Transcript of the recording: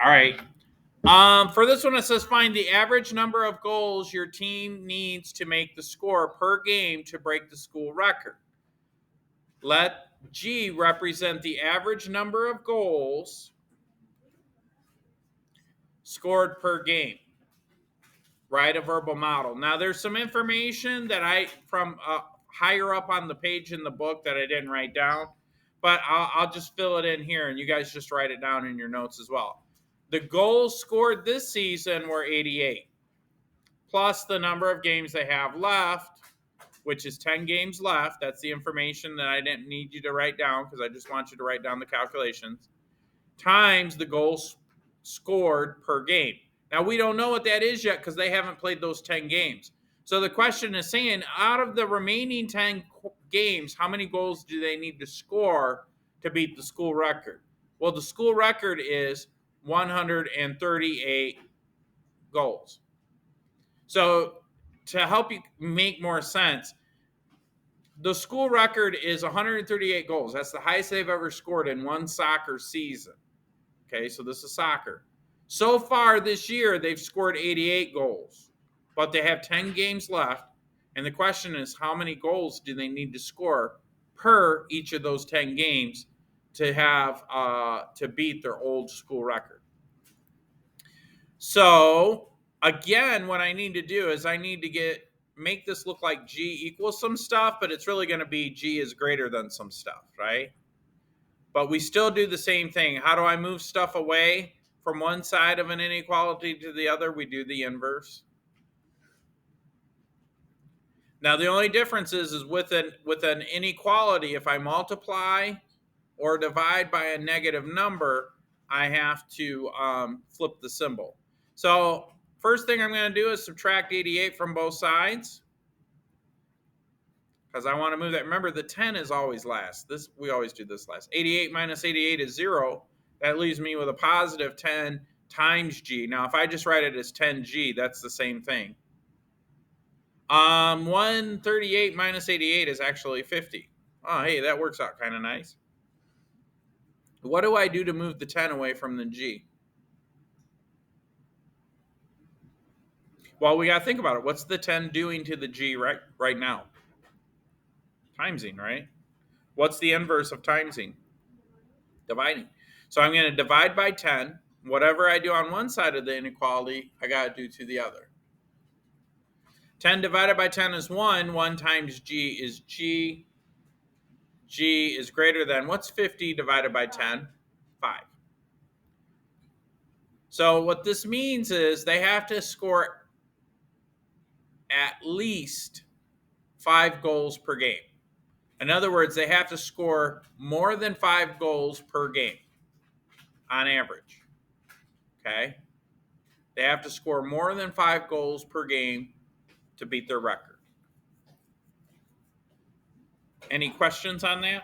All right. For this one, it says find the average number of goals your team needs to make the score per game to break the school record. Let G represent the average number of goals scored per game. Write a verbal model. Now, there's some information that from higher up on the page in the book that I didn't write down, but I'll just fill it in here, and you guys just write it down in your notes as well. The goals scored this season were 88, plus the number of games they have left, which is 10 games left. That's the information that I didn't need you to write down because I just want you to write down the calculations, times the goals scored per game. Now, we don't know what that is yet because they haven't played those 10 games. So the question is saying, out of the remaining 10 games, how many goals do they need to score to beat the school record? Well, the school record is 138 goals. So to help you make more sense, the school record is 138 goals. That's the highest they've ever scored in one soccer season. Okay, so this is soccer. So far this year, they've scored 88 goals, but they have 10 games left. And the question is, how many goals do they need to score per each of those 10 games to have to beat their old school record? So again, what I need to do is I need to make this look like G equals some stuff, but it's really going to be G is greater than some stuff, right? But we still do the same thing. How do I move stuff away from one side of an inequality to the other? We do the inverse. Now, the only difference is with an inequality, if I multiply or divide by a negative number, I have to flip the symbol. So first thing I'm going to do is subtract 88 from both sides, because I want to move that. Remember, the 10 is always last. We always do this last. 88 minus 88 is 0. That leaves me with a positive 10 times G. Now, if I just write it as 10G, that's the same thing. 138 minus 88 is actually 50. Oh, hey, that works out kind of nice. What do I do to move the 10 away from the G? Well, we got to think about it. What's the 10 doing to the G right now? Timesing, right? What's the inverse of timesing? Dividing. So I'm going to divide by 10. Whatever I do on one side of the inequality, I got to do to the other. 10 divided by 10 is 1. 1 times G is G. G is greater than, what's 50 divided by 10? 5. So what this means is they have to score at least 5 goals per game. In other words, they have to score more than 5 goals per game on average. Okay? They have to score more than 5 goals per game to beat their record. Any questions on that?